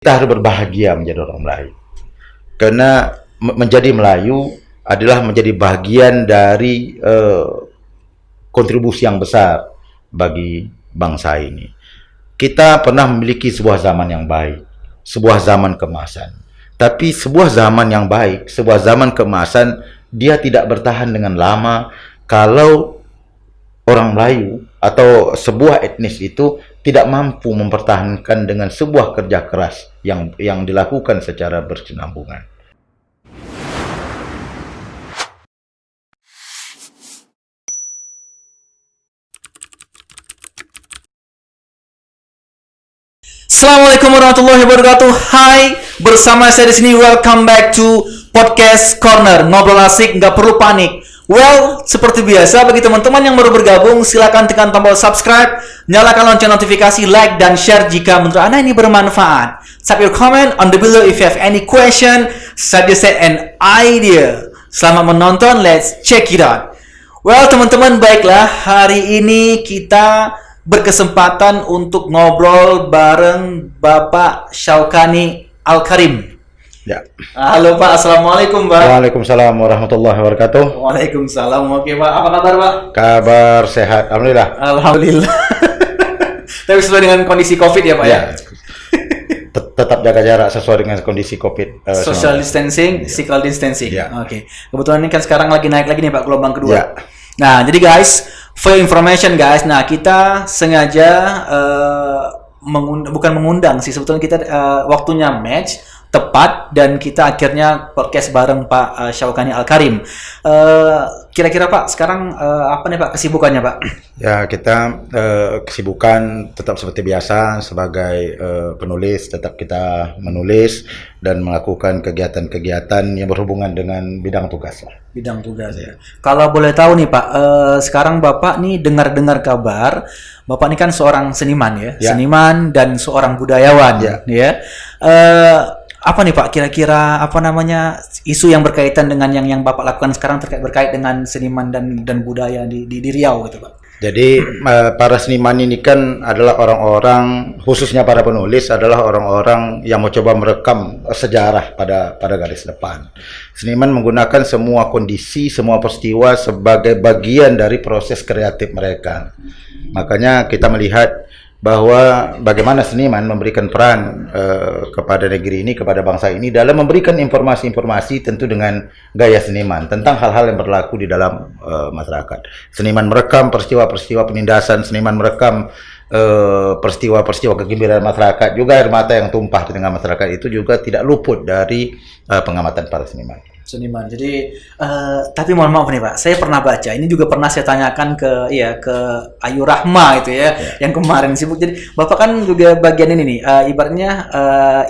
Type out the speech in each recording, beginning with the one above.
Kita harus berbahagia menjadi orang Melayu. Karena menjadi Melayu adalah menjadi bagian dari kontribusi yang besar bagi bangsa ini. Kita pernah memiliki sebuah zaman yang baik, sebuah zaman keemasan. Tapi sebuah zaman yang baik, sebuah zaman keemasan, dia tidak bertahan dengan lama kalau orang Melayu atau sebuah etnis itu tidak mampu mempertahankan dengan sebuah kerja keras yang dilakukan secara berkesinambungan. Assalamualaikum warahmatullahi wabarakatuh. Hai, bersama saya di sini. Welcome back to Podcast Corner. Ngobrol asik, nggak perlu panik. Well, seperti biasa bagi teman-teman yang baru bergabung, silakan tekan tombol subscribe, nyalakan lonceng notifikasi, like dan share jika menurut Anda ini bermanfaat. Submit your comment on the below if you have any question, suggestion and idea. Selamat menonton, let's check it out. Well, teman-teman, baiklah, hari ini kita berkesempatan untuk ngobrol bareng Bapak Syaukani Al-Karim. Ya. Halo Pak, Assalamualaikum Pak. Waalaikumsalam warahmatullahi wabarakatuh. Waalaikumsalam. Oke Pak, apa kabar Pak? Kabar sehat, alhamdulillah. Alhamdulillah. Tapi sesuai dengan kondisi COVID ya Pak ya? Tetap jaga jarak sesuai dengan kondisi COVID. Social distancing, physical distancing. Ya. Oke. Kebetulan ini kan sekarang lagi naik lagi nih Pak, gelombang kedua. Ya. Nah, jadi guys, for information guys, nah kita sengaja bukan mengundang sih, sebetulnya kita waktunya match tepat dan kita akhirnya podcast bareng Pak Syaukani Al-Karim. Kira-kira Pak, sekarang apa nih Pak kesibukannya Pak? Ya, kita kesibukan tetap seperti biasa sebagai penulis, tetap kita menulis dan melakukan kegiatan-kegiatan yang berhubungan dengan bidang tugas. Bidang tugas ya. Kalau boleh tahu nih Pak, sekarang Bapak nih dengar-dengar kabar, Bapak ini kan seorang seniman ya, seniman dan seorang budayawan ya. Apa nih Pak kira-kira apa namanya isu yang berkaitan dengan yang Bapak lakukan sekarang berkait dengan seniman dan budaya di Riau gitu Pak? Jadi para seniman ini kan adalah orang-orang, khususnya para penulis adalah orang-orang yang mau coba merekam sejarah pada garis depan. Seniman menggunakan semua kondisi, semua peristiwa sebagai bagian dari proses kreatif mereka. Makanya kita melihat bahwa bagaimana seniman memberikan peran kepada negeri ini, kepada bangsa ini dalam memberikan informasi-informasi tentu dengan gaya seniman tentang hal-hal yang berlaku di dalam masyarakat. Seniman merekam peristiwa-peristiwa penindasan, seniman merekam peristiwa-peristiwa kegembiraan masyarakat, juga air mata yang tumpah di tengah masyarakat itu juga tidak luput dari pengamatan para seniman. Jadi tapi mohon maaf nih Pak, saya pernah baca, ini juga pernah saya tanyakan ke Ayu Rahma itu ya, yang kemarin sibuk. Jadi Bapak kan juga bagian ini nih, ibaratnya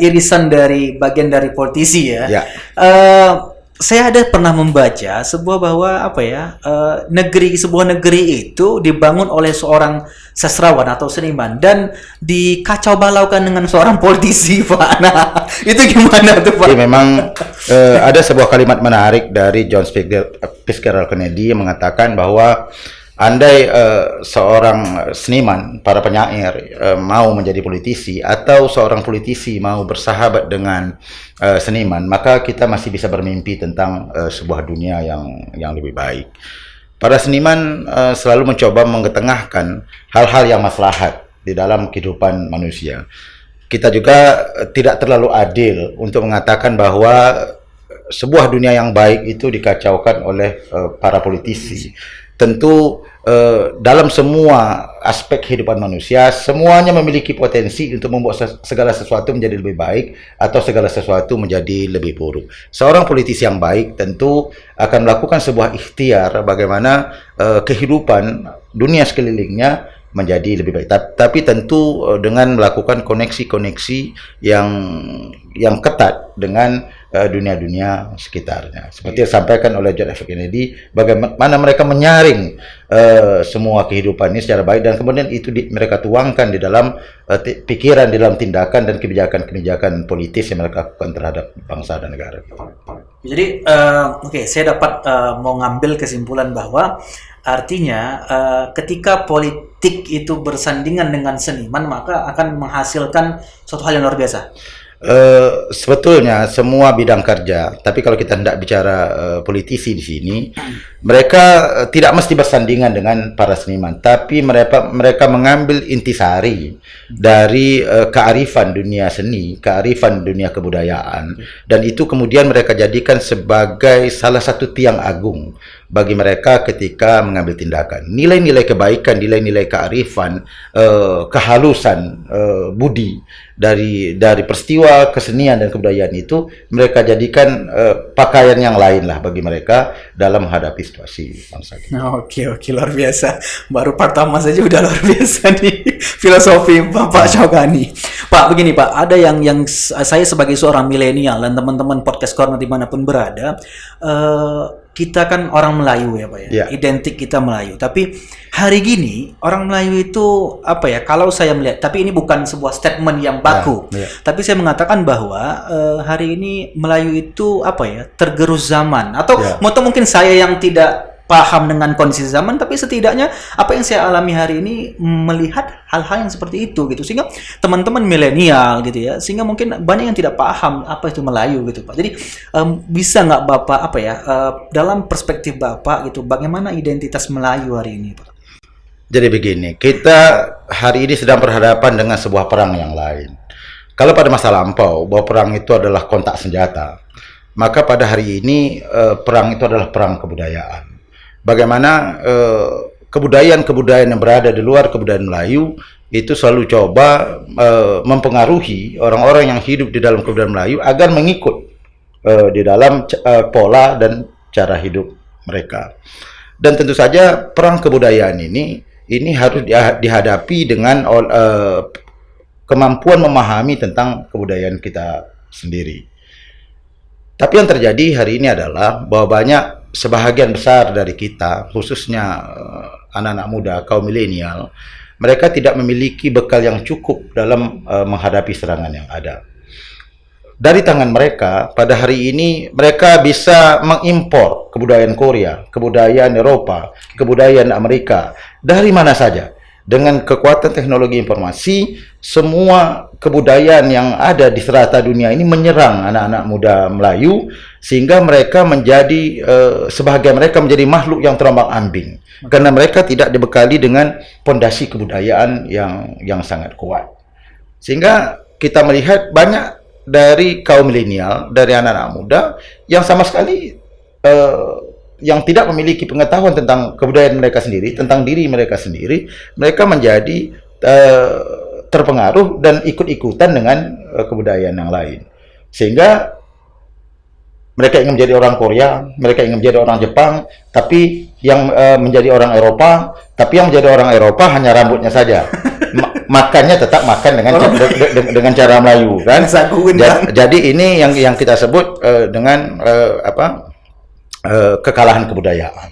irisan dari bagian dari politisi ya. Saya ada pernah membaca bahwa sebuah negeri itu dibangun oleh seorang sastrawan atau seniman dan dikacau balaukan dengan seorang politisi Pak. Nah, itu gimana tuh Pak? Jadi memang ada sebuah kalimat menarik dari John Fitzgerald Kennedy yang mengatakan bahwa andai seorang seniman, para penyair mau menjadi politisi atau seorang politisi mau bersahabat dengan seniman, maka kita masih bisa bermimpi tentang sebuah dunia yang lebih baik. Para seniman selalu mencoba mengetengahkan hal-hal yang maslahat di dalam kehidupan manusia. Kita juga tidak terlalu adil untuk mengatakan bahwa sebuah dunia yang baik itu dikacaukan oleh para politisi. Tentu dalam semua aspek kehidupan manusia, semuanya memiliki potensi untuk membuat segala sesuatu menjadi lebih baik atau segala sesuatu menjadi lebih buruk. Seorang politisi yang baik tentu akan melakukan sebuah ikhtiar bagaimana kehidupan dunia sekelilingnya menjadi lebih baik. Tapi tentu dengan melakukan koneksi-koneksi yang ketat dengan dunia-dunia sekitarnya. Seperti yang disampaikan oleh John F. Kennedy, bagaimana mereka menyaring semua kehidupan ini secara baik dan kemudian itu mereka tuangkan di dalam pikiran, di dalam tindakan dan kebijakan-kebijakan politis yang mereka lakukan terhadap bangsa dan negara. Jadi, saya dapat mau ngambil kesimpulan bahwa artinya ketika politik itu bersandingan dengan seniman, maka akan menghasilkan suatu hal yang luar biasa. Sebetulnya semua bidang kerja, tapi kalau kita hendak bicara politisi di sini, mereka tidak mesti bersandingan dengan para seniman, tapi mereka mengambil intisari dari kearifan dunia seni, kearifan dunia kebudayaan, dan itu kemudian mereka jadikan sebagai salah satu tiang agung bagi mereka ketika mengambil tindakan. Nilai-nilai kebaikan, nilai-nilai kearifan, kehalusan budi dari peristiwa kesenian dan kebudayaan itu mereka jadikan pakaian yang lain lah bagi mereka dalam menghadapi situasi bangsa kita. Oke, luar biasa. Baru pertama saja udah luar biasa nih filosofi Bapak Syahgani. Pak, begini Pak, ada yang saya sebagai seorang milenial dan teman-teman podcast corner dimanapun berada, kita kan orang Melayu ya Pak ya, identik kita Melayu. Tapi hari gini orang Melayu itu apa ya? Kalau saya melihat, tapi ini bukan sebuah statement yang baku, tapi saya mengatakan bahwa hari ini Melayu itu apa ya? Tergerus zaman. Atau mungkin saya yang tidak paham dengan kondisi zaman, tapi setidaknya apa yang saya alami hari ini melihat hal-hal yang seperti itu gitu, sehingga teman-teman milenial gitu ya, sehingga mungkin banyak yang tidak paham apa itu Melayu gitu Pak. Jadi bisa nggak Bapak apa ya dalam perspektif Bapak gitu, bagaimana identitas Melayu hari ini Pak? Jadi begini, kita hari ini sedang berhadapan dengan sebuah perang yang lain. Kalau pada masa lampau bahwa perang itu adalah kontak senjata, maka pada hari ini perang itu adalah perang kebudayaan. Bagaimana kebudayaan-kebudayaan yang berada di luar kebudayaan Melayu itu selalu coba mempengaruhi orang-orang yang hidup di dalam kebudayaan Melayu agar mengikut di dalam pola dan cara hidup mereka. Dan tentu saja perang kebudayaan ini harus dihadapi dengan kemampuan memahami tentang kebudayaan kita sendiri. Tapi yang terjadi hari ini adalah bahwa sebahagian besar dari kita, khususnya anak-anak muda, kaum milenial, mereka tidak memiliki bekal yang cukup dalam menghadapi serangan yang ada. Dari tangan mereka, pada hari ini mereka bisa mengimpor kebudayaan Korea, kebudayaan Eropa, kebudayaan Amerika, dari mana saja. Dengan kekuatan teknologi informasi, semua kebudayaan yang ada di serata dunia ini menyerang anak-anak muda Melayu, sehingga mereka menjadi sebahagian mereka menjadi makhluk yang terombang-ambing karena mereka tidak dibekali dengan pondasi kebudayaan yang sangat kuat. Sehingga kita melihat banyak dari kaum milenial, dari anak-anak muda yang sama sekali yang tidak memiliki pengetahuan tentang kebudayaan mereka sendiri, tentang diri mereka sendiri, mereka menjadi terpengaruh dan ikut-ikutan dengan kebudayaan yang lain. Sehingga mereka ingin menjadi orang Korea, mereka ingin menjadi orang Jepang, tapi yang menjadi orang Eropa, tapi yang menjadi orang Eropa hanya rambutnya saja. Makannya tetap makan dengan cara Melayu, kan? Jadi ini yang kita sebut dengan kekalahan kebudayaan.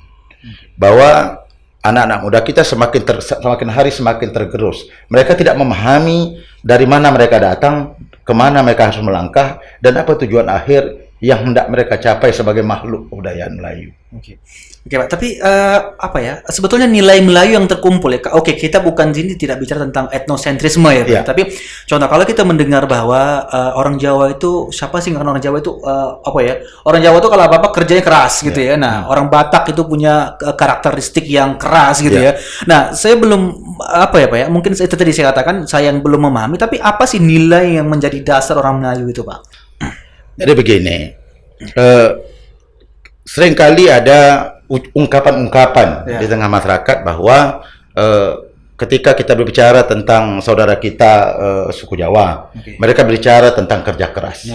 Bahwa anak-anak muda kita semakin hari semakin tergerus. Mereka tidak memahami dari mana mereka datang, kemana mereka harus melangkah, dan apa tujuan akhir yang hendak mereka capai sebagai makhluk kebudayaan Melayu. Oke Pak, tapi sebetulnya nilai Melayu yang terkumpul ya. Oke, kita bukan sini tidak bicara tentang etnosentrisme ya Pak. Tapi contoh kalau kita mendengar bahwa orang Jawa itu, siapa sih orang Jawa itu orang Jawa itu kalau apa-apa kerjanya keras gitu ya. Nah, orang Batak itu punya karakteristik yang keras gitu ya. Nah, saya belum mungkin itu tadi saya katakan saya yang belum memahami, tapi apa sih nilai yang menjadi dasar orang Melayu itu Pak? Jadi begini, seringkali ada ungkapan-ungkapan di tengah masyarakat bahwa ketika kita berbicara tentang saudara kita suku Jawa, mereka berbicara tentang kerja keras.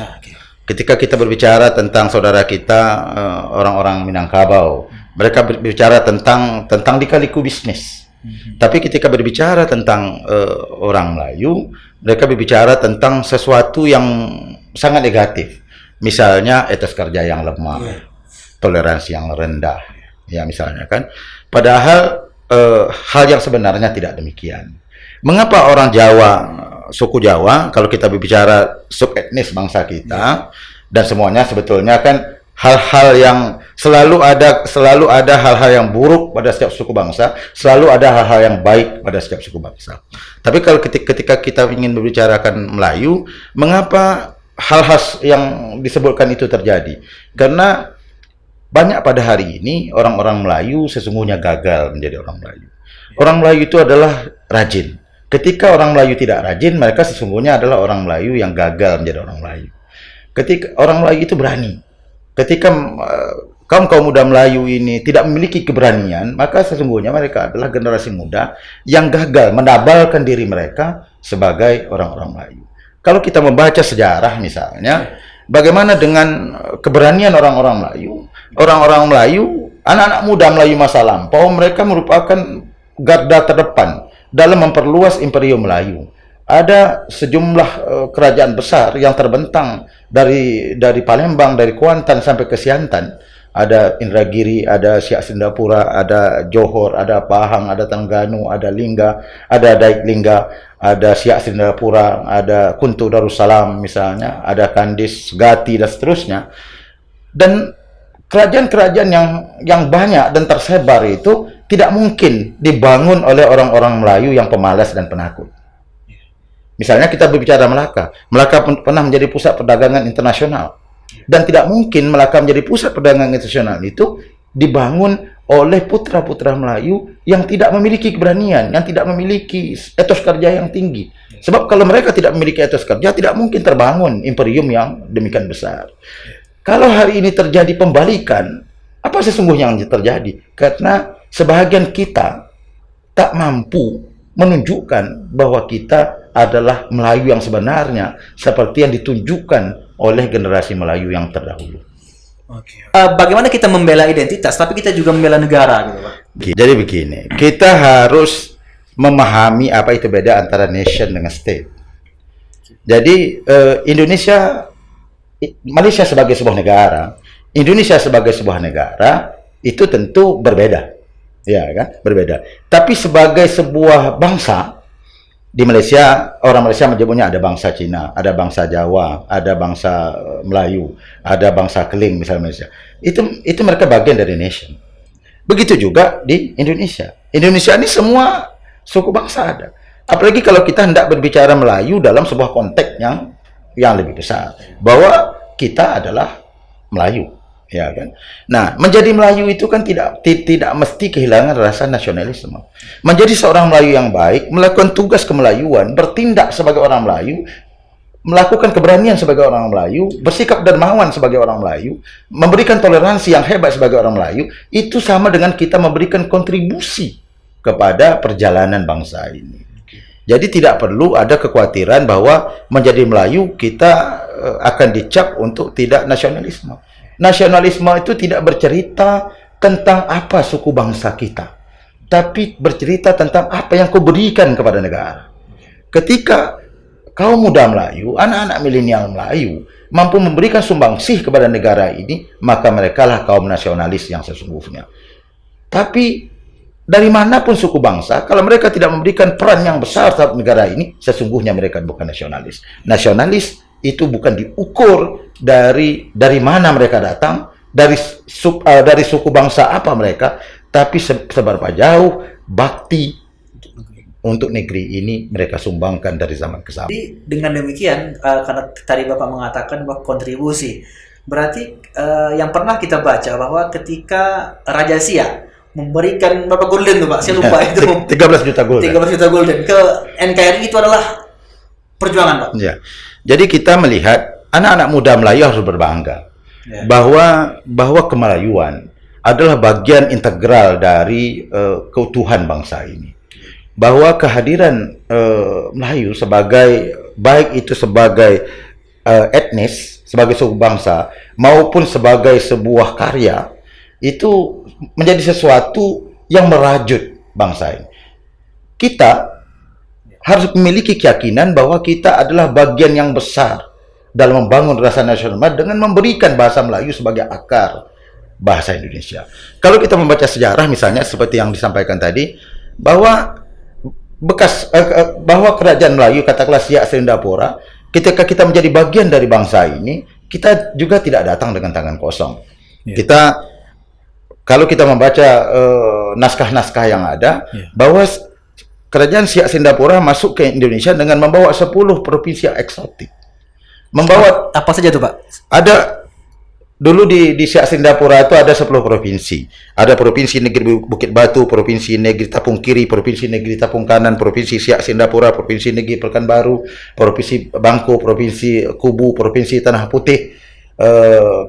Ketika kita berbicara tentang saudara kita orang-orang Minangkabau, mereka berbicara tentang lika-liku bisnis. Tapi ketika berbicara tentang orang Melayu, mereka berbicara tentang sesuatu yang sangat negatif. Misalnya etos kerja yang lemah, toleransi yang rendah, ya misalnya kan. Padahal hal yang sebenarnya tidak demikian. Mengapa orang Jawa, suku Jawa, kalau kita berbicara subetnis bangsa kita, dan semuanya sebetulnya kan hal-hal yang selalu ada hal-hal yang buruk pada setiap suku bangsa, selalu ada hal-hal yang baik pada setiap suku bangsa. Tapi kalau ketika kita ingin membicarakan Melayu, mengapa hal-hal yang disebutkan itu terjadi? Karena banyak pada hari ini orang-orang Melayu sesungguhnya gagal menjadi orang Melayu. Orang Melayu itu adalah rajin. Ketika orang Melayu tidak rajin, mereka sesungguhnya adalah orang Melayu yang gagal menjadi orang Melayu. Ketika orang Melayu itu berani. Ketika kaum muda Melayu ini tidak memiliki keberanian, maka sesungguhnya mereka adalah generasi muda yang gagal menabalkan diri mereka sebagai orang-orang Melayu. Kalau kita membaca sejarah misalnya, bagaimana dengan keberanian orang-orang Melayu? Orang-orang Melayu, anak-anak muda Melayu masa lampau, mereka merupakan garda terdepan dalam memperluas Imperium Melayu. Ada sejumlah kerajaan besar yang terbentang dari Palembang, dari Kuantan sampai ke Siantan. Ada Indragiri, ada Siak Sindapura, ada Johor, ada Pahang, ada Terengganu, ada Lingga, ada Daik Lingga, ada Siak Sindapura, ada Kuntu Darussalam misalnya, ada Kandis, Gati dan seterusnya. Dan kerajaan-kerajaan yang banyak dan tersebar itu tidak mungkin dibangun oleh orang-orang Melayu yang pemalas dan penakut. Misalnya kita berbicara Melaka. Melaka pernah menjadi pusat perdagangan internasional. Dan tidak mungkin Melaka menjadi pusat perdagangan internasional itu dibangun oleh putra-putra Melayu yang tidak memiliki keberanian, yang tidak memiliki etos kerja yang tinggi. Sebab kalau mereka tidak memiliki etos kerja, tidak mungkin terbangun imperium yang demikian besar. Kalau hari ini terjadi pembalikan, apa sesungguhnya yang terjadi? Karena sebahagian kita tak mampu menunjukkan bahwa kita adalah Melayu yang sebenarnya seperti yang ditunjukkan oleh generasi Melayu yang terdahulu. Bagaimana kita membela identitas, tapi kita juga membela negara, gitu Pak? Jadi begini, kita harus memahami apa itu beda antara nation dengan state. Jadi Malaysia sebagai sebuah negara, Indonesia sebagai sebuah negara itu tentu berbeda, ya kan? Berbeda. Tapi sebagai sebuah bangsa, di Malaysia, orang Malaysia menyebutnya ada bangsa Cina, ada bangsa Jawa, ada bangsa Melayu, ada bangsa Keling misalnya Malaysia. Itu mereka bagian dari nation. Begitu juga di Indonesia. Indonesia ini semua suku bangsa ada. Apalagi kalau kita hendak berbicara Melayu dalam sebuah konteks yang lebih besar, bahwa kita adalah Melayu, ya kan? Nah, menjadi Melayu itu kan tidak mesti kehilangan rasa nasionalisme. Menjadi seorang Melayu yang baik, melakukan tugas kemelayuan, bertindak sebagai orang Melayu, melakukan keberanian sebagai orang Melayu, bersikap dermawan sebagai orang Melayu, memberikan toleransi yang hebat sebagai orang Melayu, itu sama dengan kita memberikan kontribusi kepada perjalanan bangsa ini. Jadi tidak perlu ada kekhawatiran bahwa menjadi Melayu kita akan dicap untuk tidak nasionalisme. Nasionalisme itu tidak bercerita tentang apa suku bangsa kita, tapi bercerita tentang apa yang kau berikan kepada negara. Ketika kaum muda Melayu, anak-anak milenial Melayu mampu memberikan sumbangsih kepada negara ini, maka merekalah kaum nasionalis yang sesungguhnya. Tapi dari manapun suku bangsa, kalau mereka tidak memberikan peran yang besar terhadap negara ini, sesungguhnya mereka bukan nasionalis. Nasionalis itu bukan diukur dari mana mereka datang, dari suku bangsa apa mereka, tapi seberapa jauh bakti untuk negeri ini mereka sumbangkan dari zaman ke zaman. Jadi dengan demikian, karena tadi Bapak mengatakan bahwa kontribusi, berarti yang pernah kita baca bahwa ketika Raja Siak memberikan berapa golden tuh Pak? Saya lupa itu. 13 juta golden. 13 juta golden ke NKRI, itu adalah perjuangan Pak. Ya. Jadi kita melihat anak-anak muda Melayu harus berbangga bahwa kemelayuan adalah bagian integral dari keutuhan bangsa ini. Bahwa kehadiran Melayu sebagai baik itu sebagai etnis, sebagai suku bangsa maupun sebagai sebuah karya itu menjadi sesuatu yang merajut bangsa ini. Kita harus memiliki keyakinan bahwa kita adalah bagian yang besar dalam membangun rasa nasionalisme dengan memberikan bahasa Melayu sebagai akar bahasa Indonesia. Kalau kita membaca sejarah misalnya seperti yang disampaikan tadi, bahwa bahwa kerajaan Melayu, katakanlah Siak Sindapura, ketika kita menjadi bagian dari bangsa ini, kita juga tidak datang dengan tangan kosong. Kalau kita membaca naskah-naskah yang ada, bahwa kerajaan Siak Sindapura masuk ke Indonesia dengan membawa 10 provinsi yang eksotik. membawa Apa saja tuh, Pak? ada dulu di Siak Sindapura itu ada 10 provinsi. Ada Provinsi Negeri Bukit Batu, Provinsi Negeri Tapung Kiri, Provinsi Negeri Tapung Kanan, Provinsi Siak Sindapura, Provinsi Negeri Pekanbaru, Provinsi Bangko, Provinsi Kubu, Provinsi Tanah Putih,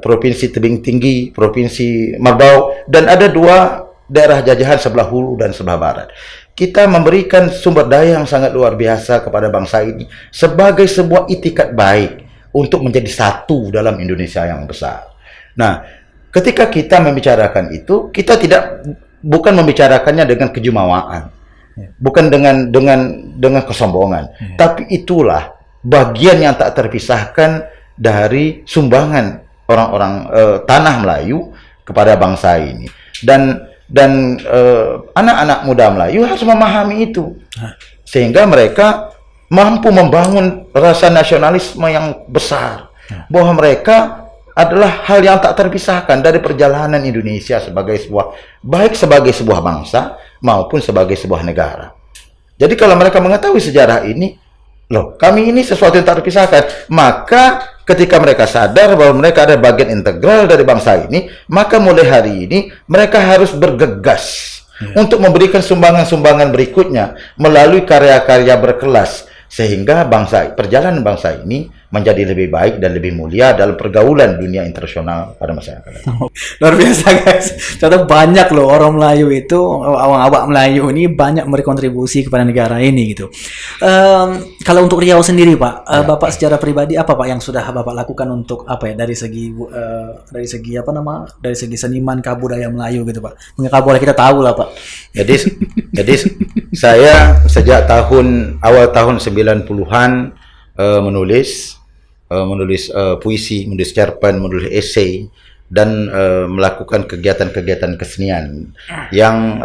Provinsi Tebing Tinggi, Provinsi Merbau, dan ada 2 daerah jajahan sebelah hulu dan sebelah barat. Kita memberikan sumber daya yang sangat luar biasa kepada bangsa ini sebagai sebuah itikat baik untuk menjadi satu dalam Indonesia yang besar. Nah, ketika kita membicarakan itu, kita bukan membicarakannya dengan kejumawaan, bukan dengan kesombongan, tapi itulah bagian yang tak terpisahkan dari sumbangan orang-orang tanah Melayu kepada bangsa ini. Dan anak-anak muda Melayu harus memahami itu, sehingga mereka mampu membangun rasa nasionalisme yang besar, bahwa mereka adalah hal yang tak terpisahkan dari perjalanan Indonesia sebagai sebuah bangsa maupun sebagai sebuah negara. Jadi kalau mereka mengetahui sejarah ini, loh, kami ini sesuatu yang tak terpisahkan, maka ketika mereka sadar bahwa mereka ada bagian integral dari bangsa ini, maka mulai hari ini mereka harus bergegas untuk memberikan sumbangan-sumbangan berikutnya melalui karya-karya berkelas, sehingga perjalanan bangsa ini menjadi lebih baik dan lebih mulia dalam pergaulan dunia internasional pada masyarakat. Luar biasa, guys. Ternyata banyak loh orang Melayu itu, awak Melayu ini banyak berkontribusi kepada negara ini gitu. Kalau untuk Riau sendiri, Pak, Bapak secara pribadi apa, Pak, yang sudah Bapak lakukan untuk apa ya, dari segi seniman kabudaya Melayu gitu, Pak? Mungkin boleh kita tahu lah, Pak. Jadi saya sejak awal tahun 90-an menulis puisi, menulis cerpen, menulis esai, dan melakukan kegiatan-kegiatan kesenian yang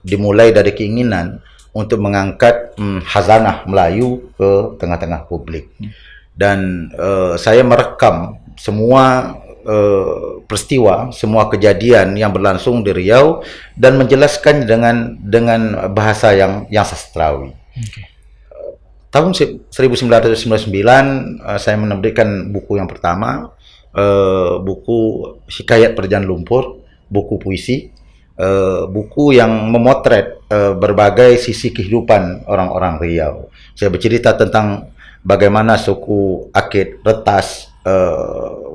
dimulai dari keinginan untuk mengangkat khazanah Melayu ke tengah-tengah publik. Dan saya merekam semua peristiwa, semua kejadian yang berlangsung di Riau dan menjelaskan dengan bahasa yang sastrawi. Tahun 1999 saya menerbitkan buku yang pertama, buku Hikayat Perjalanan Lumpur, buku puisi, buku yang memotret berbagai sisi kehidupan orang-orang Riau. Saya bercerita tentang bagaimana suku Akit, Retas,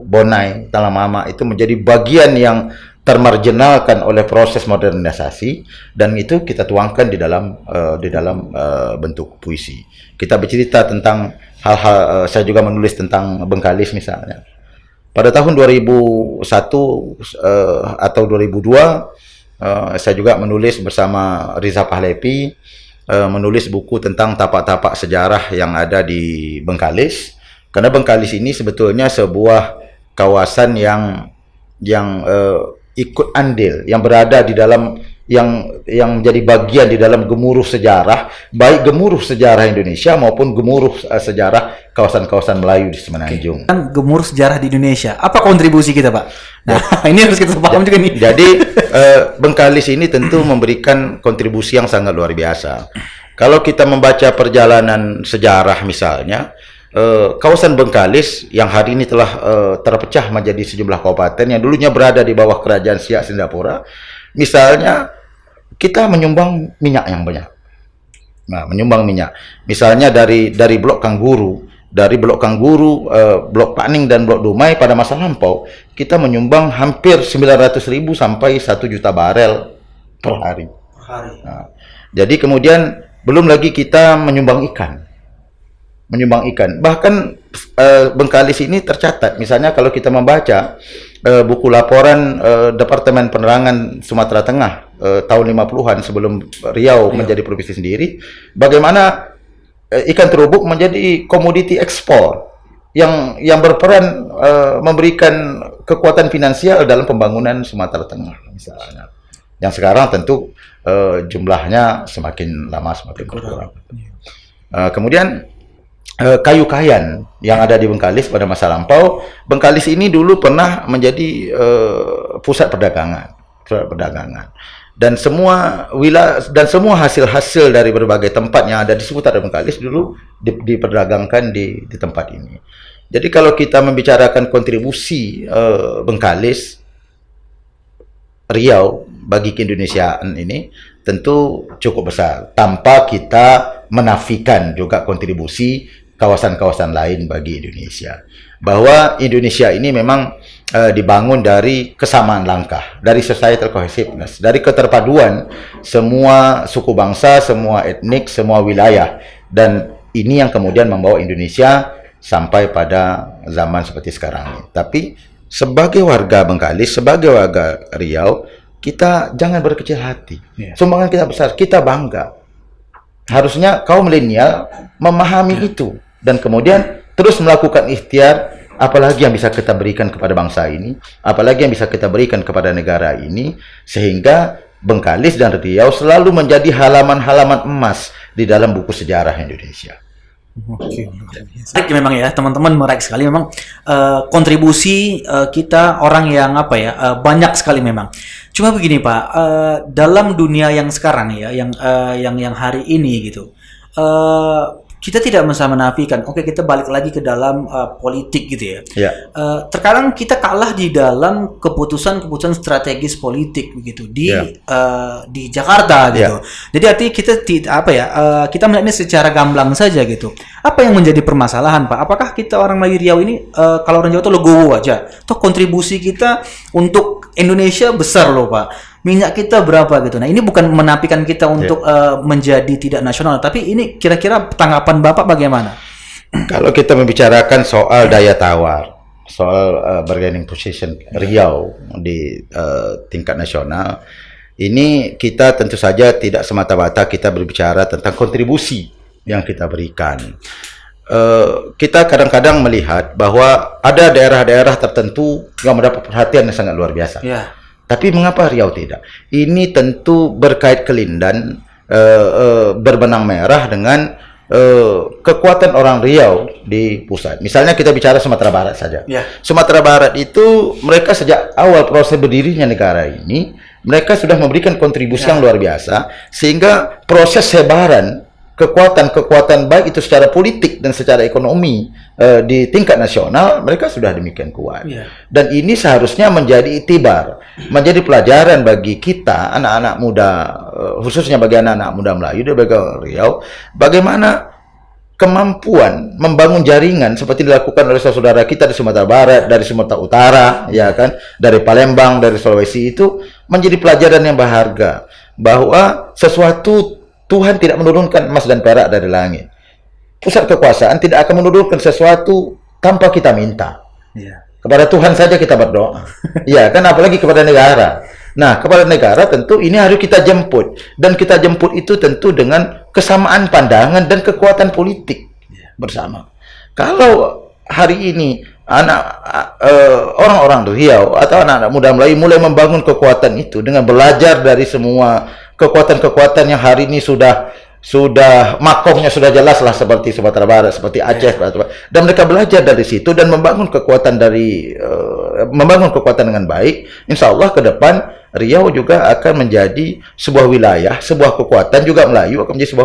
Bonai, Talamama itu menjadi bagian yang termarginalkan oleh proses modernisasi, dan itu kita tuangkan di dalam bentuk puisi. Kita bercerita tentang hal-hal, saya juga menulis tentang Bengkalis misalnya. Pada tahun 2001 atau 2002 saya juga menulis bersama Riza Pahlepi, menulis buku tentang tapak-tapak sejarah yang ada di Bengkalis. Karena Bengkalis ini sebetulnya sebuah kawasan yang ikut andil, yang berada di dalam yang menjadi bagian di dalam gemuruh sejarah, baik gemuruh sejarah Indonesia maupun gemuruh sejarah kawasan-kawasan Melayu di Semenanjung. Kan gemuruh sejarah di Indonesia. Apa kontribusi kita, Pak? Nah, ini harus kita paham juga nih. Jadi Bengkalis ini tentu memberikan kontribusi yang sangat luar biasa. Kalau kita membaca perjalanan sejarah misalnya, kawasan Bengkalis yang hari ini telah terpecah menjadi sejumlah kabupaten yang dulunya berada di bawah kerajaan Siak Sindapura. Misalnya kita menyumbang minyak yang banyak. Nah, menyumbang minyak. Misalnya dari Blok Kangguru, Blok Paning dan Blok Dumai pada masa lampau, kita menyumbang hampir 900.000 sampai 1 juta barel per hari. Nah, jadi kemudian belum lagi kita menyumbang ikan. Bahkan Bengkalis ini tercatat, misalnya kalau kita membaca buku laporan Departemen Penerangan Sumatera Tengah tahun 50-an sebelum Riau menjadi provinsi sendiri, bagaimana ikan terubuk menjadi komoditi ekspor yang berperan memberikan kekuatan finansial dalam pembangunan Sumatera Tengah misalnya. Yang sekarang tentu jumlahnya semakin lama semakin berkurang. Kemudian kayu kayan yang ada di Bengkalis pada masa lampau. Bengkalis ini dulu pernah menjadi pusat perdagangan. Dan semua hasil-hasil dari berbagai tempat yang ada di seputar Bengkalis dulu diperdagangkan di tempat ini. Jadi kalau kita membicarakan kontribusi Bengkalis, Riau bagi keindonesiaan ini tentu cukup besar, tanpa kita menafikan juga kontribusi kawasan-kawasan lain bagi Indonesia. Bahwa Indonesia ini memang dibangun dari kesamaan langkah, dari societal cohesiveness, dari keterpaduan semua suku bangsa, semua etnik, semua wilayah, dan ini yang kemudian membawa Indonesia sampai pada zaman seperti sekarang ini. Tapi sebagai warga Bengkalis, sebagai warga Riau, kita jangan berkecil hati. Sumbangan kita besar, kita bangga. Harusnya kaum milenial memahami itu dan kemudian terus melakukan ikhtiar, apalagi yang bisa kita berikan kepada bangsa ini, apalagi yang bisa kita berikan kepada negara ini, sehingga Bengkalis dan Riau selalu menjadi halaman-halaman emas di dalam buku sejarah Indonesia. Oke, menarik memang ya teman-teman, menarik sekali memang kontribusi kita orang yang banyak sekali memang. Cuma begini Pak, dalam dunia yang sekarang ya, yang hari ini gitu, kita tidak bisa menafikan. Oke, kita balik lagi ke dalam politik gitu ya. Terkadang kita kalah di dalam keputusan strategis politik begitu di Jakarta gitu. Jadi artinya kita kita melihat ini secara gamblang saja gitu. Apa yang menjadi permasalahan Pak? Apakah kita orang Melayu Riau ini kalau orang Jawa itu legowo aja? Toh kontribusi kita untuk Indonesia besar loh Pak. Minyak kita berapa gitu. Nah, ini bukan menafikan kita untuk menjadi tidak nasional, tapi ini kira-kira tanggapan Bapak bagaimana? Kalau kita membicarakan soal daya tawar, soal bargaining position Riau di tingkat nasional, ini kita tentu saja tidak semata-mata kita berbicara tentang kontribusi yang kita berikan. Kita kadang-kadang melihat bahwa ada daerah-daerah tertentu yang mendapat perhatian yang sangat luar biasa. Tapi mengapa Riau tidak? Ini tentu berkait kelindan berbenang merah dengan kekuatan orang Riau di pusat. Misalnya kita bicara Sumatera Barat saja. Sumatera Barat itu mereka sejak awal proses berdirinya negara ini, mereka sudah memberikan kontribusi yang luar biasa, sehingga proses sebaran kekuatan-kekuatan baik itu secara politik dan secara ekonomi di tingkat nasional mereka sudah demikian kuat. Dan ini seharusnya menjadi iktibar, menjadi pelajaran bagi kita anak-anak muda, khususnya bagi anak-anak muda Melayu dan bagi Riau, bagaimana kemampuan membangun jaringan seperti dilakukan oleh saudara kita di Sumatera Barat, dari Sumatera Utara, ya kan, dari Palembang, dari Sulawesi, itu menjadi pelajaran yang berharga bahwa sesuatu Tuhan tidak menurunkan emas dan perak dari langit. Pusat kekuasaan tidak akan menurunkan sesuatu tanpa kita minta. Kepada Tuhan saja kita berdoa. Ya kan, apalagi kepada negara. Nah, kepada negara tentu ini harus kita jemput. Dan kita jemput itu tentu dengan kesamaan pandangan dan kekuatan politik bersama. Kalau hari ini orang-orang Riau atau anak-anak muda Melayu mulai membangun kekuatan itu dengan belajar dari semua kekuatan-kekuatan yang hari ini sudah makomnya sudah jelas lah, seperti Sumatera Barat, seperti Aceh, dan mereka belajar dari situ dan membangun kekuatan dengan baik. Insya Allah ke depan Riau juga akan menjadi sebuah wilayah, sebuah kekuatan, juga Melayu akan menjadi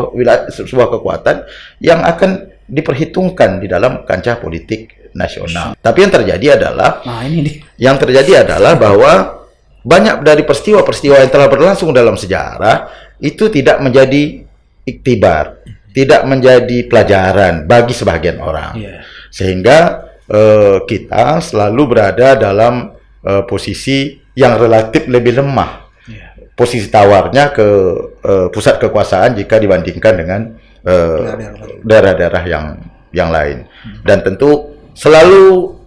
sebuah kekuatan yang akan diperhitungkan di dalam kancah politik nasional. Tapi yang terjadi adalah bahwa banyak dari peristiwa-peristiwa yang telah berlangsung dalam sejarah itu tidak menjadi iktibar, tidak menjadi pelajaran bagi sebagian orang. Sehingga kita selalu berada dalam posisi yang relatif lebih lemah. Posisi tawarnya ke pusat kekuasaan jika dibandingkan dengan daerah-daerah yang lain. Dan tentu selalu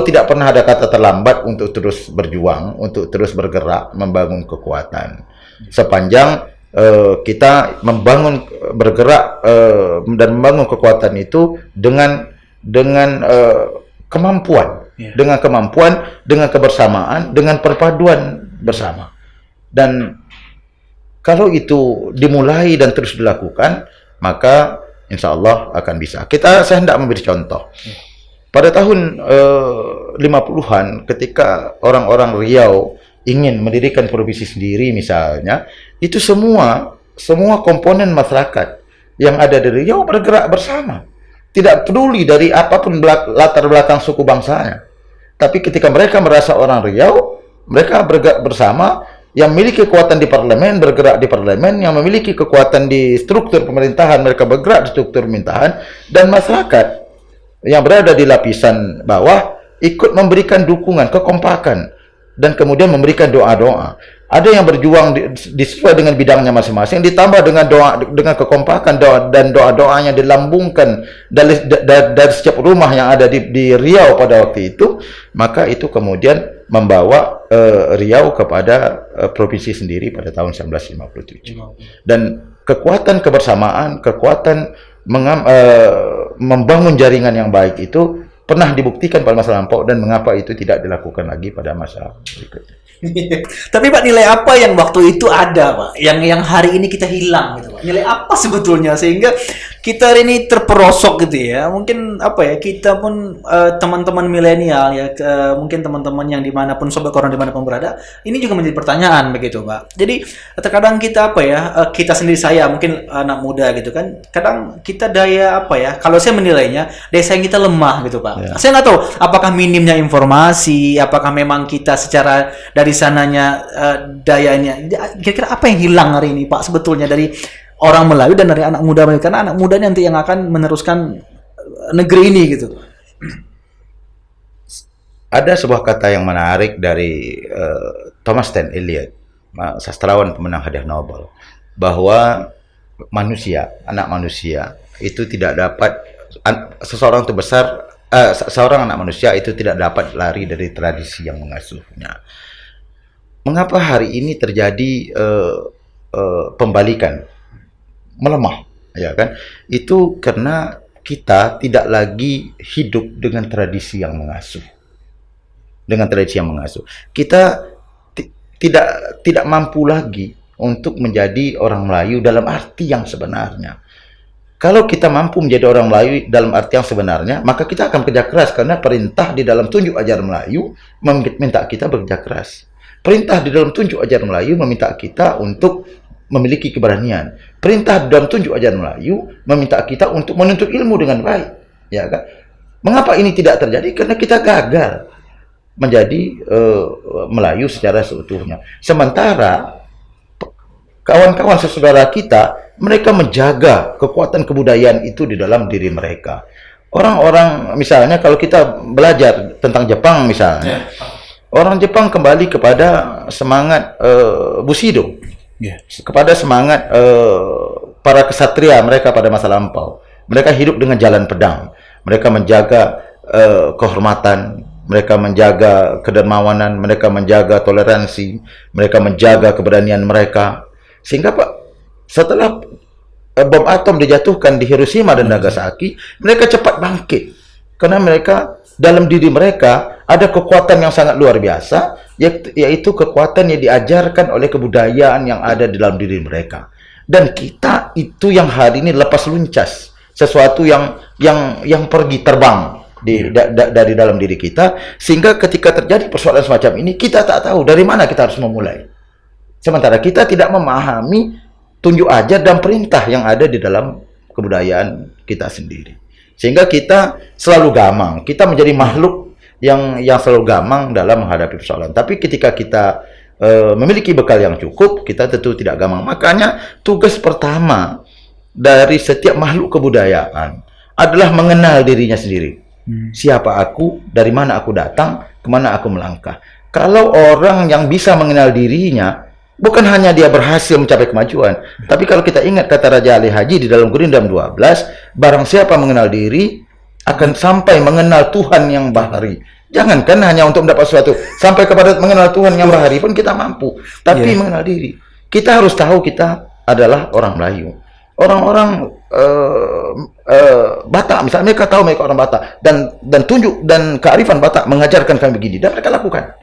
tidak pernah ada kata terlambat untuk terus berjuang, untuk terus bergerak, membangun kekuatan. Sepanjang kita bergerak dan membangun kekuatan itu dengan kemampuan, dengan kebersamaan, dengan perpaduan bersama. Dan kalau itu dimulai dan terus dilakukan, maka insya Allah akan bisa. Saya hendak memberi contoh. Pada tahun 50-an, ketika orang-orang Riau ingin mendirikan provinsi sendiri misalnya, itu semua komponen masyarakat yang ada di Riau bergerak bersama. tidak peduli dari apapun latar belakang suku bangsanya. Tapi ketika mereka merasa orang Riau, mereka bergerak bersama, yang memiliki kekuatan di parlemen bergerak di parlemen, yang memiliki kekuatan di struktur pemerintahan mereka bergerak di struktur pemerintahan, dan masyarakat yang berada di lapisan bawah ikut memberikan dukungan, kekompakan, dan kemudian memberikan doa-doa. Ada yang berjuang sesuai dengan bidangnya masing-masing, ditambah dengan doa, dengan kekompakan dan doa-doanya dilambungkan dari setiap rumah yang ada di Riau pada waktu itu, maka itu kemudian membawa Riau kepada provinsi sendiri pada tahun 1957. Dan kekuatan kebersamaan, kekuatan membangun jaringan yang baik itu pernah dibuktikan pada masa lampau, dan mengapa itu tidak dilakukan lagi pada masa berikutnya. Tapi Pak, nilai apa yang waktu itu ada, Pak? Yang hari ini kita hilang gitu, Pak. Nilai apa sebetulnya sehingga kita hari ini terperosok gitu ya? Mungkin apa ya? Kita pun teman-teman milenial ya, mungkin teman-teman yang dimanapun sobat corner dimanapun berada, ini juga menjadi pertanyaan begitu, Pak. Jadi terkadang kita apa ya? Kita sendiri, saya mungkin anak muda gitu kan. Kadang kita daya apa ya? Kalau saya menilainya daya saing kita lemah gitu, Pak. Ya. Saya nggak tahu apakah minimnya informasi, apakah memang kita secara dari sananya dayanya. Kira-kira apa yang hilang hari ini, Pak, sebetulnya dari orang Melayu dan dari anak muda Melayu? Karena anak muda nanti yang akan meneruskan negeri ini gitu. Ada sebuah kata yang menarik dari Thomas Stan Eliot, sastrawan pemenang hadiah Nobel, bahwa anak manusia itu tidak dapat, seorang anak manusia itu tidak dapat lari dari tradisi yang mengasuhnya. Mengapa hari ini terjadi pembalikan, melemah, ya kan? Itu karena kita tidak lagi hidup dengan tradisi yang mengasuh. Kita tidak mampu lagi untuk menjadi orang Melayu dalam arti yang sebenarnya. Kalau kita mampu menjadi orang Melayu dalam arti yang sebenarnya, maka kita akan kerja keras, karena perintah di dalam tunjuk ajar Melayu meminta kita bekerja keras. Perintah di dalam tunjuk ajar Melayu meminta kita untuk memiliki keberanian. Perintah di dalam tunjuk ajar Melayu meminta kita untuk menuntut ilmu dengan baik, ya kan? Mengapa ini tidak terjadi? Karena kita gagal menjadi Melayu secara seutuhnya. Sementara kawan-kawan saudara kita, mereka menjaga kekuatan kebudayaan itu di dalam diri mereka. Orang-orang, misalnya kalau kita belajar tentang Jepang misalnya, orang Jepang kembali kepada semangat Bushido, kepada semangat para kesatria mereka pada masa lampau. Mereka hidup dengan jalan pedang. Mereka menjaga kehormatan, mereka menjaga kedermawanan, mereka menjaga toleransi, mereka menjaga keberanian mereka. Sehingga Pak, setelah bom atom dijatuhkan di Hiroshima dan Nagasaki, mereka cepat bangkit. Karena mereka, dalam diri mereka ada kekuatan yang sangat luar biasa, yaitu kekuatan yang diajarkan oleh kebudayaan yang ada di dalam diri mereka. Dan kita itu yang hari ini lepas luncas, sesuatu yang pergi terbang dari dalam diri kita, sehingga ketika terjadi persoalan semacam ini, kita tak tahu dari mana kita harus memulai. Sementara kita tidak memahami tunjuk ajar dan perintah yang ada di dalam kebudayaan kita sendiri. Sehingga kita selalu gamang, kita menjadi makhluk yang selalu gamang dalam menghadapi persoalan. Tapi ketika kita memiliki bekal yang cukup, kita tentu tidak gamang. Makanya tugas pertama dari setiap makhluk kebudayaan adalah mengenal dirinya sendiri. Siapa aku, dari mana aku datang, kemana aku melangkah. Kalau orang yang bisa mengenal dirinya, bukan hanya dia berhasil mencapai kemajuan, tapi kalau kita ingat kata Raja Ali Haji di dalam Gurindam 12, barang siapa mengenal diri akan sampai mengenal Tuhan yang bahari. Jangankan hanya untuk mendapat sesuatu, sampai kepada mengenal Tuhan yang bahari pun kita mampu. Tapi mengenal diri, kita harus tahu kita adalah orang Melayu. Orang-orang Batak misalnya, mereka tahu mereka orang Batak, dan tunjuk dan kearifan Batak mengajarkan kami begini, dan mereka lakukan.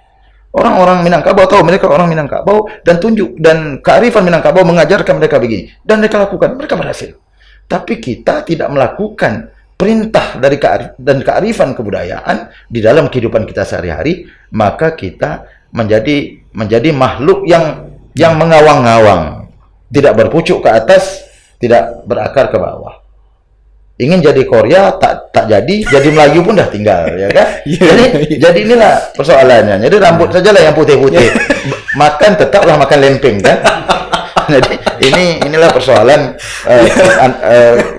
Orang-orang Minangkabau tahu mereka orang Minangkabau, dan tunjuk dan kearifan Minangkabau mengajarkan mereka begini, dan mereka lakukan, mereka berhasil. Tapi kita tidak melakukan perintah dari kearifan kebudayaan di dalam kehidupan kita sehari-hari, maka kita menjadi makhluk yang mengawang-awang, tidak berpucuk ke atas, tidak berakar ke bawah. ingin jadi Korea tak jadi Melayu pun dah tinggal, ya kan? Jadi inilah persoalannya. Jadi rambut sajalah yang putih-putih, makan tetaplah makan lempeng kan? Jadi inilah persoalan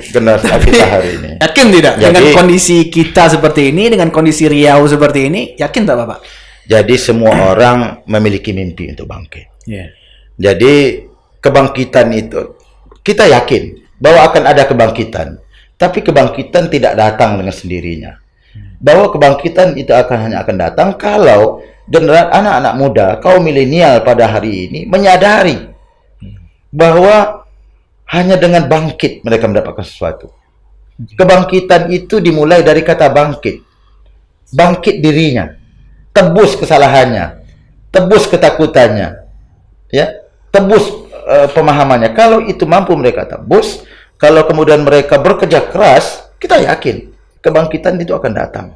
generasi kita hari ini. Yakin tidak Jadi, dengan kondisi kita seperti ini, dengan kondisi Riau seperti ini, yakin tak Bapak? Jadi semua orang memiliki mimpi untuk bangkit. Yeah. Jadi kebangkitan itu kita yakin bahwa akan ada kebangkitan, tapi kebangkitan tidak datang dengan sendirinya. Bahwa kebangkitan itu hanya akan datang kalau generasi anak-anak muda, kaum milenial pada hari ini menyadari bahwa hanya dengan bangkit mereka mendapatkan sesuatu. Kebangkitan itu dimulai dari kata bangkit. Bangkit dirinya, tebus kesalahannya, tebus ketakutannya, ya, tebus pemahamannya. Kalau itu mampu mereka tebus, kalau kemudian mereka bekerja keras, kita yakin kebangkitan itu akan datang.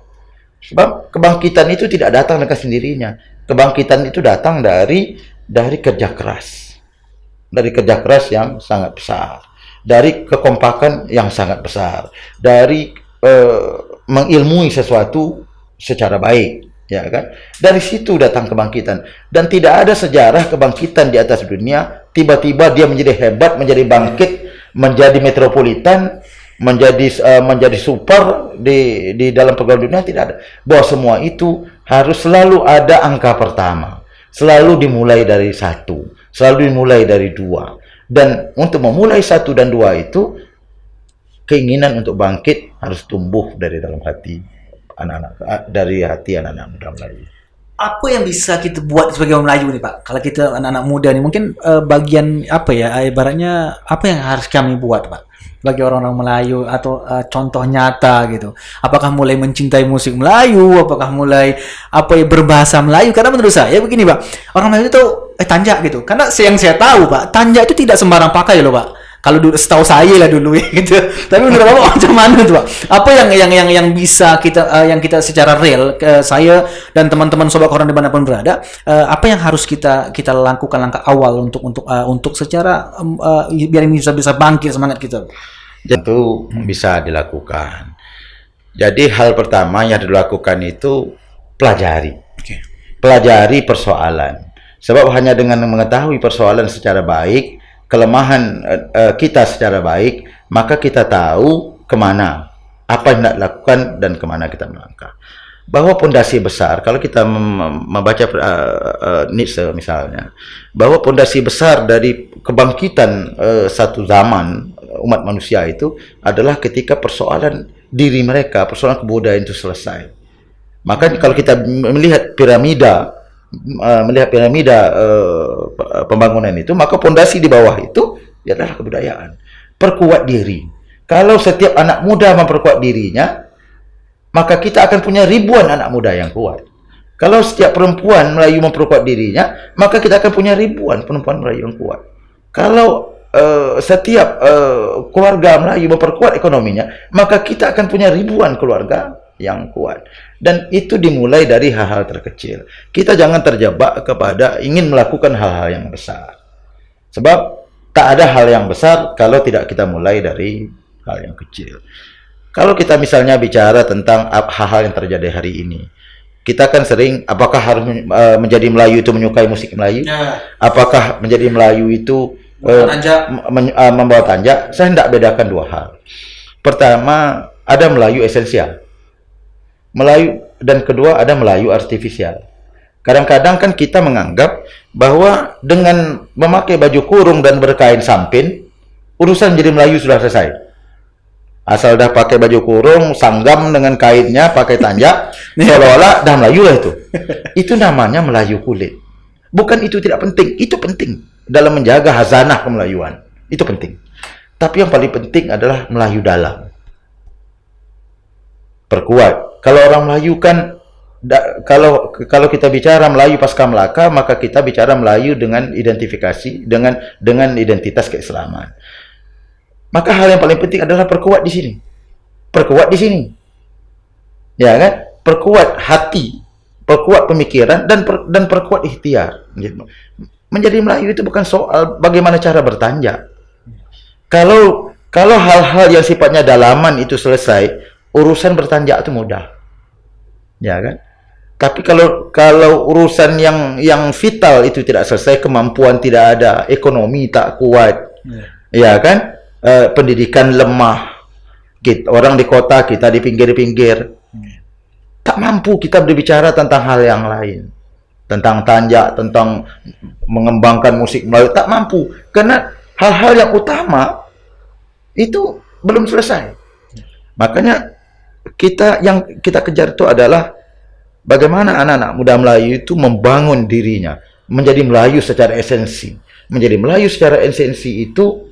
Sebab kebangkitan itu tidak datang dengan sendirinya. Kebangkitan itu datang dari kerja keras. Dari kerja keras yang sangat besar. Dari kekompakan yang sangat besar. Dari mengilmui sesuatu secara baik. Ya kan? Dari situ datang kebangkitan. Dan tidak ada sejarah kebangkitan di atas dunia tiba-tiba dia menjadi hebat, menjadi bangkit, menjadi metropolitan, menjadi super di dalam pergaulan dunia. Tidak ada. Bahwa semua itu harus selalu ada angka pertama, selalu dimulai dari 1, selalu dimulai dari 2. Dan untuk memulai 1 dan 2 itu, keinginan untuk bangkit harus tumbuh dari dalam hati anak-anak muda Melayu. Apa yang bisa kita buat sebagai orang Melayu nih Pak? Kalau kita anak-anak muda nih, mungkin bagian apa ya, ibaratnya apa yang harus kami buat Pak? Bagi orang-orang Melayu atau contoh nyata gitu. Apakah mulai mencintai musik Melayu? Apakah mulai berbahasa Melayu? Karena menurut saya begini Pak, orang Melayu itu tanjak gitu. Karena yang saya tahu Pak, tanjak itu tidak sembarang pakai loh Pak. Kalau setahu saya lah dulu ya gitu. Tapi menurut Bapak macam mana tuh Pak? Apa yang bisa kita secara real, saya dan teman-teman sobat koran dimanapun berada, apa yang harus kita lakukan langkah awal untuk secara biar ini bisa bangkit semangat kita? Itu bisa dilakukan. Jadi hal pertama yang dilakukan itu pelajari. Okay. Pelajari persoalan. Sebab hanya dengan mengetahui persoalan secara baik, kelemahan kita secara baik, maka kita tahu kemana, apa yang nak lakukan dan kemana kita melangkah. Bahwa pondasi besar, kalau kita membaca Nietzsche misalnya, bahwa pondasi besar dari kebangkitan satu zaman umat manusia itu adalah ketika persoalan diri mereka, persoalan kebudayaan itu selesai. Maka kalau kita melihat piramida pembangunan itu, maka pondasi di bawah itu adalah kebudayaan. Perkuat diri. Kalau setiap anak muda memperkuat dirinya, maka kita akan punya ribuan anak muda yang kuat. Kalau setiap perempuan Melayu memperkuat dirinya, maka kita akan punya ribuan perempuan Melayu yang kuat. Kalau setiap keluarga Melayu memperkuat ekonominya, maka kita akan punya ribuan keluarga yang kuat. Dan itu dimulai dari hal-hal terkecil. Kita jangan terjebak kepada ingin melakukan hal-hal yang besar. Sebab tak ada hal yang besar kalau tidak kita mulai dari hal yang kecil. Kalau kita misalnya bicara tentang hal-hal yang terjadi hari ini, kita kan sering, apakah harus menjadi Melayu itu menyukai musik Melayu? Ya. Apakah menjadi Melayu itu membawa tanjak? Saya hendak bedakan dua hal. Pertama, ada Melayu esensial. Melayu, dan kedua ada Melayu artifisial. Kadang-kadang kan kita menganggap bahwa dengan memakai baju kurung dan berkain sampin, urusan jadi Melayu sudah selesai. Asal dah pakai baju kurung, sanggam dengan kainnya, pakai tanjak, seolah-olah dah Melayu lah itu. Itu namanya Melayu kulit. Bukan itu tidak penting, itu penting dalam menjaga hazanah kemelayuan. Itu penting. Tapi yang paling penting adalah Melayu dalam. Perkuat. Kalau orang Melayu kan, kalau kita bicara Melayu pasca Melaka, maka kita bicara Melayu dengan identifikasi, dengan identitas keislaman. Maka hal yang paling penting adalah perkuat di sini. Perkuat di sini. Ya kan? Perkuat hati, perkuat pemikiran, dan perkuat ikhtiar. Menjadi Melayu itu bukan soal bagaimana cara bertanjak. Kalau Kalau hal-hal yang sifatnya dalaman itu selesai, urusan bertanjak itu mudah. Ya kan? Tapi kalau urusan yang vital itu tidak selesai, kemampuan tidak ada, ekonomi tak kuat, ya kan? Pendidikan lemah, orang di kota, kita di pinggir-pinggir, tak mampu kita berbicara tentang hal yang lain, tentang tanjak, tentang mengembangkan musik Melayu, tak mampu, karena hal-hal yang utama itu belum selesai. Makanya yang kita kejar itu adalah bagaimana anak-anak muda Melayu itu membangun dirinya, menjadi Melayu secara esensi. Menjadi Melayu secara esensi itu,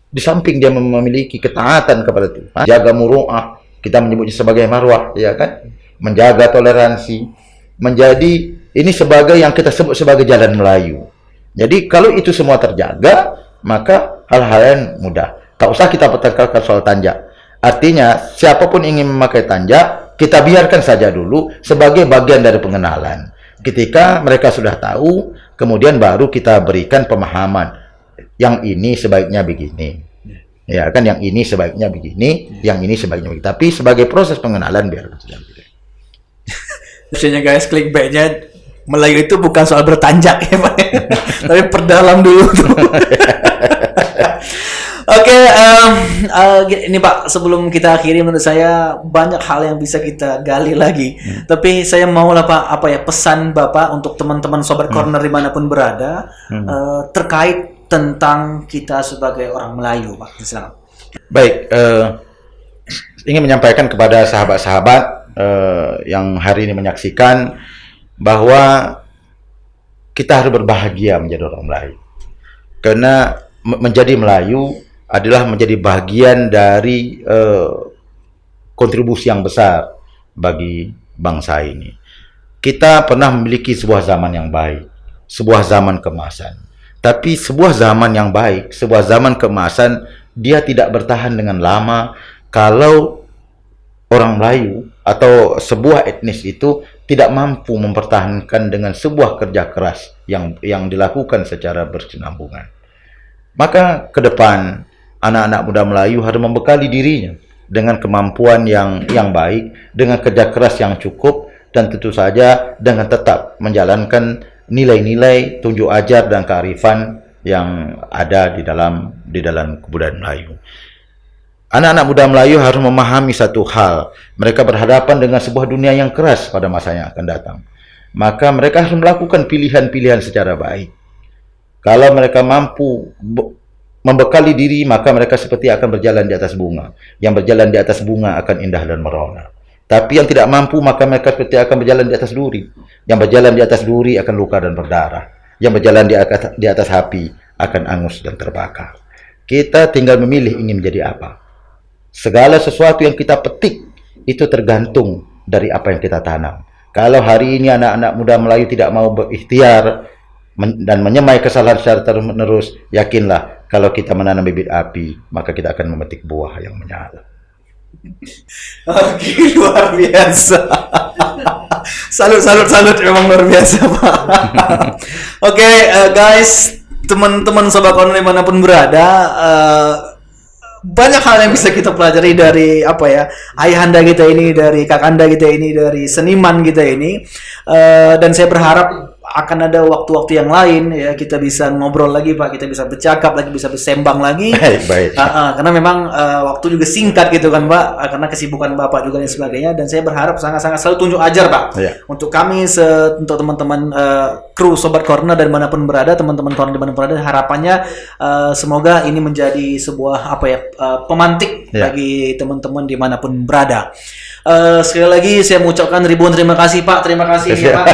di samping dia memiliki ketaatan kepada Tuhan, jaga muru'ah, kita menyebutnya sebagai marwah, ya kan? Menjaga toleransi, menjadi ini sebagai yang kita sebut sebagai jalan Melayu. Jadi kalau itu semua terjaga, maka hal-hal yang mudah. Tak usah kita pertengkarkan soal tanjak. Artinya, siapapun ingin memakai tanjak, kita biarkan saja dulu sebagai bagian dari pengenalan. Ketika mereka sudah tahu, kemudian baru kita berikan pemahaman. Yang ini sebaiknya begini. Ya kan, yang ini sebaiknya begini, yang ini sebaiknya begini. Tapi sebagai proses pengenalan biarkan saja. Maksudnya guys, clickbaitnya Melayu itu bukan soal bertanjak ya Pak, tapi perdalam dulu tuh. Oke, ini Pak, sebelum kita akhiri, menurut saya banyak hal yang bisa kita gali lagi. Tapi saya mau lah Pak, pesan Bapak untuk teman-teman Sobat Corner dimanapun berada, terkait tentang kita sebagai orang Melayu, Pak. Silakan. Baik, ingin menyampaikan kepada sahabat-sahabat yang hari ini menyaksikan bahwa kita harus berbahagia menjadi orang Melayu. Karena menjadi Melayu adalah menjadi bagian dari kontribusi yang besar bagi bangsa ini. Kita pernah memiliki sebuah zaman yang baik, sebuah zaman keemasan. Tapi sebuah zaman yang baik, sebuah zaman keemasan, dia tidak bertahan dengan lama kalau orang Melayu atau sebuah etnis itu tidak mampu mempertahankan dengan sebuah kerja keras yang dilakukan secara berkesinambungan. Maka ke depan anak-anak muda Melayu harus membekali dirinya dengan kemampuan yang baik, dengan kerja keras yang cukup, dan tentu saja dengan tetap menjalankan nilai-nilai tunjuk ajar dan kearifan yang ada di dalam kebudayaan Melayu. Anak-anak muda Melayu harus memahami satu hal, mereka berhadapan dengan sebuah dunia yang keras pada masa yang akan datang. Maka mereka harus melakukan pilihan-pilihan secara baik. Kalau mereka mampu membekali diri, maka mereka seperti akan berjalan di atas bunga. Yang berjalan di atas bunga akan indah dan merona. Tapi yang tidak mampu, maka mereka seperti akan berjalan di atas duri. Yang berjalan di atas duri akan luka dan berdarah. Yang berjalan di atas api akan angus dan terbakar. Kita tinggal memilih ingin menjadi apa. Segala sesuatu yang kita petik itu tergantung dari apa yang kita tanam. Kalau hari ini anak-anak muda Melayu tidak mau berikhtiar dan menyemai kesalahan secara terus-menerus, yakinlah kalau kita menanam bibit api, maka kita akan memetik buah yang menyala. Oke, luar biasa. Salut, memang luar biasa Pak. Oke, guys, teman-teman Sobat Corner dimanapun berada, banyak hal yang bisa kita pelajari dari ayahanda kita ini, dari kakanda kita ini, dari seniman kita ini, dan saya berharap akan ada waktu-waktu yang lain ya kita bisa ngobrol lagi Pak, kita bisa bercakap lagi, bisa bersembang lagi. Baik. Karena memang waktu juga singkat gitu kan Pak, karena kesibukan Bapak juga dan sebagainya, dan saya berharap sangat-sangat selalu tunjuk ajar Pak. Untuk kami, untuk teman-teman kru Sobat Corner dan dimanapun berada, teman-teman Corner dimanapun berada, harapannya semoga ini menjadi sebuah pemantik bagi teman-teman dimanapun berada. Sekali lagi saya mengucapkan ribuan terima kasih Pak, terima kasih ya Pak.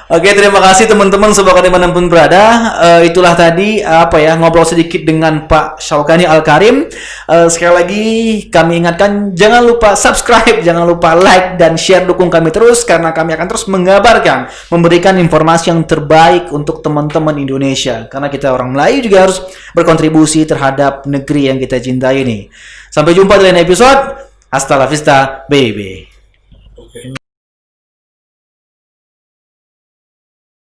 Oke, terima kasih teman-teman Sobat Corner dimanapun berada. Itulah tadi ngobrol sedikit dengan Pak Syaukani Al-Karim. Sekali lagi kami ingatkan, jangan lupa subscribe, jangan lupa like dan share, dukung kami terus karena kami akan terus mengabarkan, memberikan informasi yang terbaik untuk teman-teman Indonesia. Karena kita orang Melayu juga harus berkontribusi terhadap negeri yang kita cintai ini. Sampai jumpa di lain episode. Hasta la vista, baby.